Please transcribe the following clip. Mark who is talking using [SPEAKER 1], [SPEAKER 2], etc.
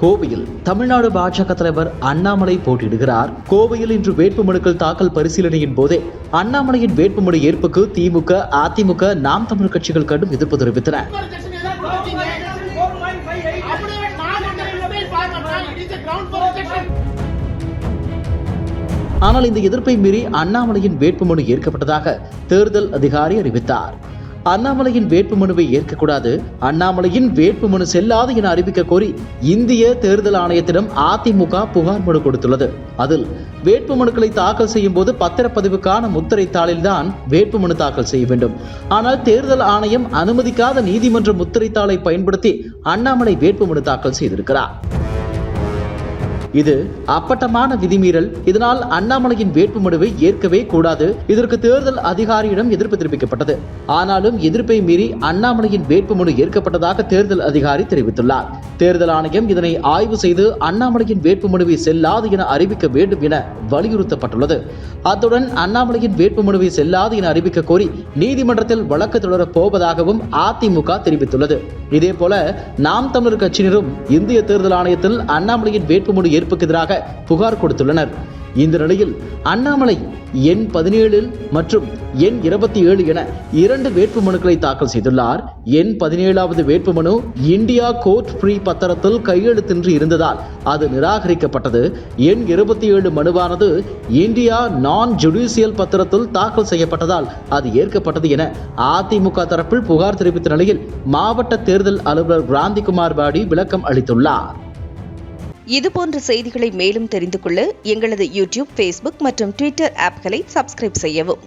[SPEAKER 1] கோவையில் தமிழ்நாடு பாஜக தலைவர் அண்ணாமலை போட்டியிடுகிறார். கோவையில் இன்று வேட்புமனுக்கள் தாக்கல் பரிசீலனையின் போதே அண்ணாமலையின் வேட்புமனு ஏற்புக்கு திமுக, அதிமுக, நாம் தமிழர் கட்சிகள் கடும் எதிர்ப்பு தெரிவித்தன. ஆனால் இந்த எதிர்ப்பை மீறி அண்ணாமலையின் வேட்புமனு ஏற்கப்பட்டதாக தேர்தல் அதிகாரி அறிவித்தார். அண்ணாமலையின் வேட்புமனுவை ஏற்கக்கூடாது, அண்ணாமலையின் வேட்புமனு செல்லாது என அறிவிக்க கோரி இந்திய தேர்தல் ஆணையத்திடம் அதிமுக புகார் மனு கொடுத்துள்ளது. அதில் வேட்புமனுக்களை தாக்கல் செய்யும் போது பத்திரப்பதிவுக்கான முத்திரை தாளில்தான் வேட்புமனு தாக்கல் செய்ய வேண்டும். ஆனால் தேர்தல் ஆணையம் அனுமதிக்காத நீதிமன்ற முத்திரை தாளை பயன்படுத்தி அண்ணாமலை வேட்புமனு தாக்கல் செய்திருக்கிறார். இது அப்பட்டமான விதிமீறல். இதனால் அண்ணாமலையின் வேட்புமனுவை ஏற்கவே கூடாது. இதற்கு தேர்தல் அதிகாரியிடம் எதிர்ப்பு தெரிவிக்கப்பட்டது. ஆனாலும் எதிர்ப்பை மீறி அண்ணாமலையின் வேட்புமனு ஏற்கப்பட்டதாக தேர்தல் அதிகாரி தெரிவித்துள்ளார். தேர்தல் ஆணையம் இதனை ஆய்வு செய்து அண்ணாமலையின் வேட்புமனுவை செல்லாது என அறிவிக்க வேண்டும் என வலியுறுத்தப்பட்டுள்ளது. அத்துடன் அண்ணாமலையின் வேட்புமனுவை செல்லாது என அறிவிக்க கோரி நீதிமன்றத்தில் வழக்கு தொடரப் போவதாகவும் அதிமுக தெரிவித்துள்ளது. இதேபோல நாம் தமிழர் கட்சியினரும் இந்திய தேர்தல் ஆணையத்தில் அண்ணாமலையின் வேட்புமனு ஏற்புக்கு எதிராக புகார் கொடுத்துள்ளனர். இந்த நிலையில் அண்ணாமலை எண் 17 மற்றும் எண் 27 என 2 வேட்புமனுக்களை தாக்கல் செய்துள்ளார். எண் 17வது வேட்புமனு இந்தியா கோர்ட் ஃப்ரீ பத்திரத்தில் கையெழுத்தின்றி இருந்ததால் அது நிராகரிக்கப்பட்டது. எண் 27 மனுவானது இந்தியா நான் ஜுடிஷியல் பத்திரத்தில் தாக்கல் செய்யப்பட்டதால் அது ஏற்கப்பட்டது என அதிமுக தரப்பில் புகார் தெரிவித்த நிலையில் மாவட்ட தேர்தல் அலுவலர் கிராந்திகுமார் பாடி விளக்கம் அளித்துள்ளார்.
[SPEAKER 2] இதுபோன்ற செய்திகளை மேலும் தெரிந்து கொள்ள எங்களது யூடியூப், ஃபேஸ்புக் மற்றும் ட்விட்டர் ஆப்களை சப்ஸ்கிரைப் செய்யவும்.